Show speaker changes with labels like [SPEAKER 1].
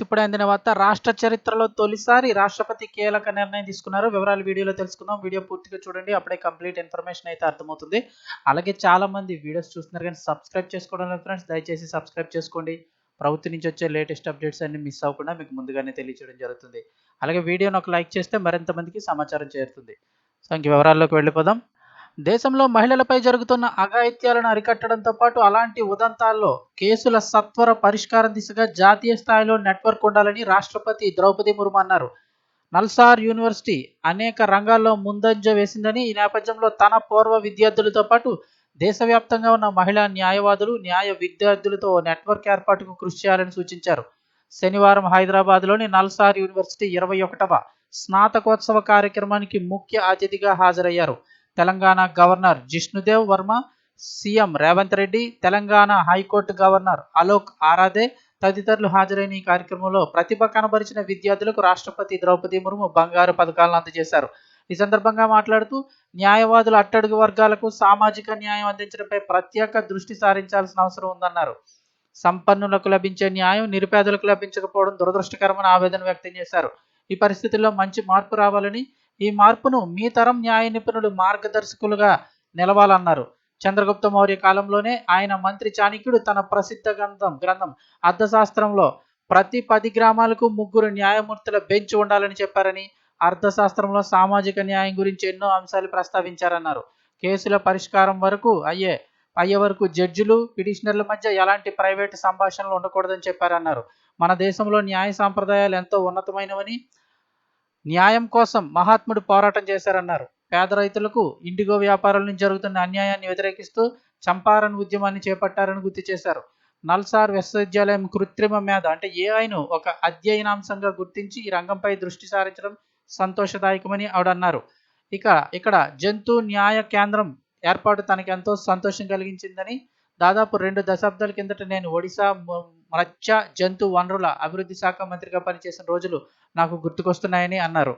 [SPEAKER 1] ఇప్పుడే అందిన వార్త. రాష్ట్ర చరిత్రలో తొలిసారి రాష్ట్రపతి కీలక నిర్ణయం తీసుకున్నారు. వివరాలు వీడియోలో తెలుసుకుందాం. వీడియో పూర్తిగా చూడండి, అప్పుడే కంప్లీట్ ఇన్ఫర్మేషన్ అయితే అర్థమవుతుంది. అలాగే చాలా మంది వీడియోస్ చూస్తున్నారు కానీ సబ్స్క్రైబ్ చేసుకోవడం లేదు ఫ్రెండ్స్. దయచేసి సబ్స్క్రైబ్ చేసుకోండి. ప్రభుత్వం నుంచి వచ్చే లేటెస్ట్ అప్డేట్స్ అన్ని మిస్ అవ్వకుండా మీకు ముందుగానే తెలియజేయడం జరుగుతుంది. అలాగే వీడియోని ఒక లైక్ చేస్తే మరింత మందికి సమాచారం చేరుతుంది. సో ఇంక వివరాల్లోకి వెళ్ళిపోదాం. దేశంలో మహిళలపై జరుగుతున్న అఘాయిత్యాలను అరికట్టడంతో పాటు అలాంటి ఉదంతాల్లో కేసుల సత్వర పరిష్కారం దిశగా జాతీయ స్థాయిలో నెట్వర్క్ ఉండాలని రాష్ట్రపతి ద్రౌపది ముర్ము అన్నారు. నల్సార్ యూనివర్సిటీ అనేక రంగాల్లో ముందంజ వేసిందని, ఈ నేపథ్యంలో తన పూర్వ విద్యార్థులతో పాటు దేశవ్యాప్తంగా ఉన్న మహిళా న్యాయవాదులు, న్యాయ విద్యార్థులతో నెట్వర్క్ ఏర్పాటుకు కృషి చేయాలని సూచించారు. శనివారం హైదరాబాద్లోని నల్సార్ యూనివర్సిటీ 21వ స్నాతకోత్సవ కార్యక్రమానికి ముఖ్య అతిథిగా హాజరయ్యారు. Telangana governor Jishnu Dev Varma, CM Revanth Reddy, Telangana high court governor Alok Aradhe తదితరులు హాజరైన ఈ కార్యక్రమంలో ప్రతిభ కనబరిచిన విద్యార్థులకు రాష్ట్రపతి ద్రౌపది ముర్ము బంగారు పథకాలను అందజేశారు. ఈ సందర్భంగా మాట్లాడుతూ న్యాయవాదుల అట్టడుగు వర్గాలకు సామాజిక న్యాయం అందించడంపై ప్రత్యేక దృష్టి సారించాల్సిన అవసరం ఉందన్నారు. సంపన్నులకు లభించే న్యాయం నిరుపేదలకు లభించకపోవడం దురదృష్టకరమని ఆవేదన వ్యక్తం చేశారు. ఈ పరిస్థితుల్లో మంచి మార్పు రావాలని, ఈ మార్పును మీ తరం న్యాయ నిపుణులు మార్గదర్శకులుగా నిలవాలన్నారు. చంద్రగుప్త మౌర్య కాలంలోనే ఆయన మంత్రి చాణక్యుడు తన ప్రసిద్ధ గ్రంథం అర్థశాస్త్రంలో ప్రతి 10 గ్రామాలకు 3 న్యాయమూర్తుల బెంచ్ ఉండాలని చెప్పారని, అర్థశాస్త్రంలో సామాజిక న్యాయం గురించి ఎన్నో అంశాలు ప్రస్తావించారన్నారు. కేసుల పరిష్కారం అయ్యే వరకు జడ్జిలు, పిటిషనర్ల మధ్య ఎలాంటి ప్రైవేటు సంభాషణలు ఉండకూడదని చెప్పారన్నారు. మన దేశంలో న్యాయ సాంప్రదాయాలు ఎంతో ఉన్నతమైనవని, న్యాయం కోసం మహాత్ముడు పోరాటం చేశారన్నారు. పేద రైతులకు ఇండిగో వ్యాపారుల నుంచి జరుగుతున్న అన్యాయాన్ని వ్యతిరేకిస్తూ చంపారన్ ఉద్యమాన్ని చేపట్టారని గుర్తు చేశారు. నల్సార్ విశ్వవిద్యాలయం కృత్రిమ మేధ అంటే ఏఐను ఒక అధ్యయనాంశంగా గుర్తించి ఈ రంగంపై దృష్టి సారించడం సంతోషదాయకమని ఆవిడన్నారు. ఇక్కడ జంతు న్యాయ కేంద్రం ఏర్పాటు తనకెంతో సంతోషం కలిగించిందని, దాదాపు 2 దశాబ్దాల కిందట నేను ఒడిశా మత్స్య జంతు వనరుల అభివృద్ధి శాఖ మంత్రిగా పనిచేసిన రోజులు నాకు గుర్తుకొస్తున్నాయని అన్నారు.